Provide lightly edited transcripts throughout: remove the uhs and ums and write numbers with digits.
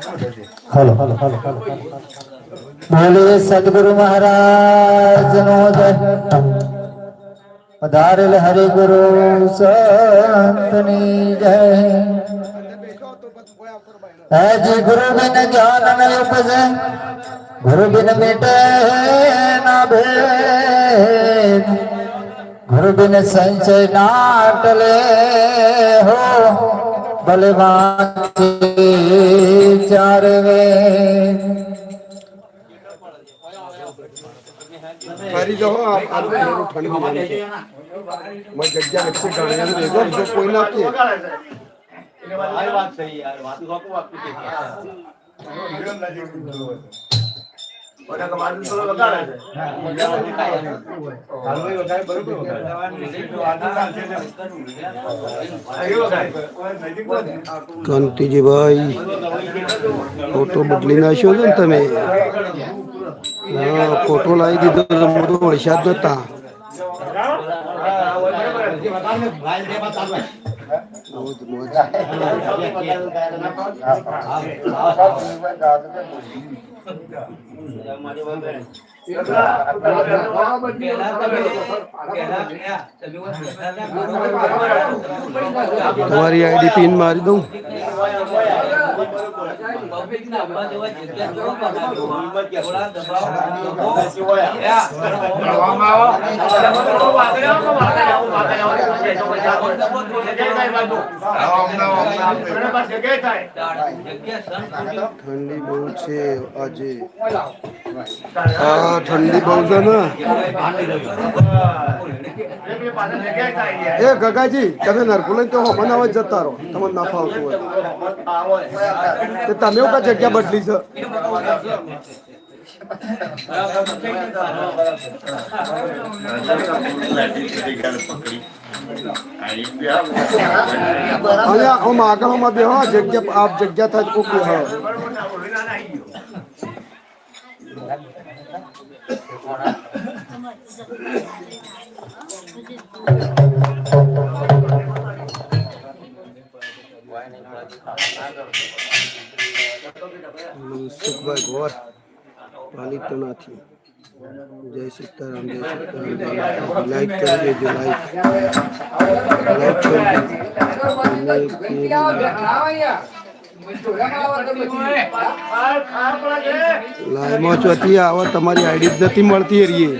Hello बोलिए सदगुरु महाराज no जय। पधारेल हरि गुरु संतनी जय। जी गुरु बिन ज्ञान न उपजे, गुरु बिन मिटे न भेद, गुरु बिन संचय ना टले हो, बलवान चार वेद। મારી જો ઠંડી मैं जग्या लक्ष्य गाने देखो जो कोई ना किए કાંતિજી ભાઈ ફોટો બદલી નાખ્યો છે ને તમે? હા, ફોટો લાવી દીધો તો મોટો વરસાદ નતા. તમારી આઈડી પિન મારી દઉં. ઠંડી બહુ છે આજે. હા, ઠંડી બહુ છે ને. એ ગગાજી, તમે નરકુલ તો બનાવવા જતા રહો, તમને ના ફાવતું હોય તમે કા જગ્યા બદલી છે? हम આગળમાં બે હા જગ્યા આપ જગ્યા થાય ઓકે. હા સુખભાઈ ગોર પાલિત તો નથી. જય સીતારામ, જય સીતારામ. લાઈક કરી દેજો, લાઈક લાઈમાં ચોથી આવો તમારી આઈડી જ નથી મળતી. એરીએ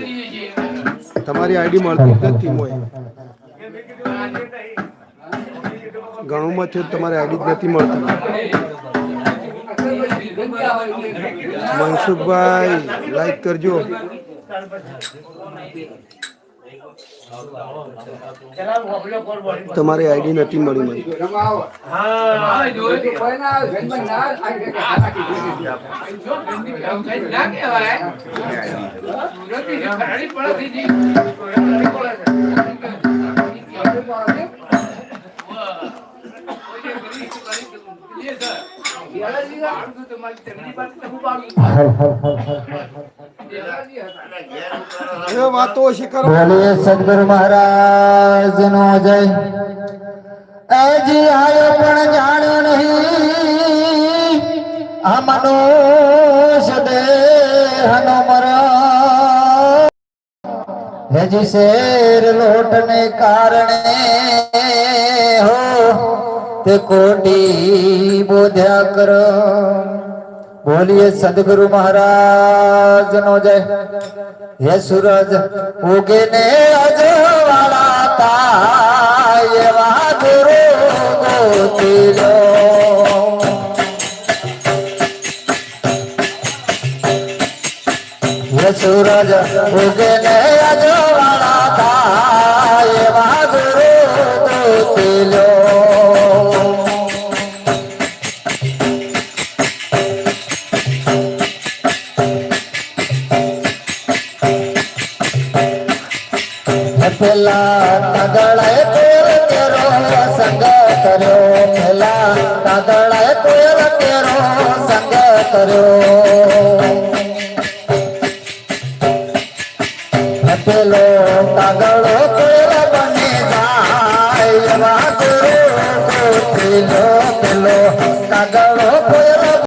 તમારી આઈડી મળતી જ નથી. મોય ઘણુંમાં છે તમારી આઈડી જ નથી મળતી. મનસુખભાઈ લાઈક કરજો. તમારી આઈડી નથી મળી મને. बोलिए सदगुरु महाराज नो जय। जी आयो पण जानो नहीं, आ मनुष्य देह नो मरा है जी शेर लोटने कारणे हो, ते कोटि बोध्या कर। बोलिए सदगुरु महाराज नो जय। ये सूरज उगे ने अजवाड़ा था, ये गुरु गोतीलो। ये सूरज उगे ने अजवाड़ा था, ये गुरु गोतीलो। पेला नगड़े तेरो संग करो,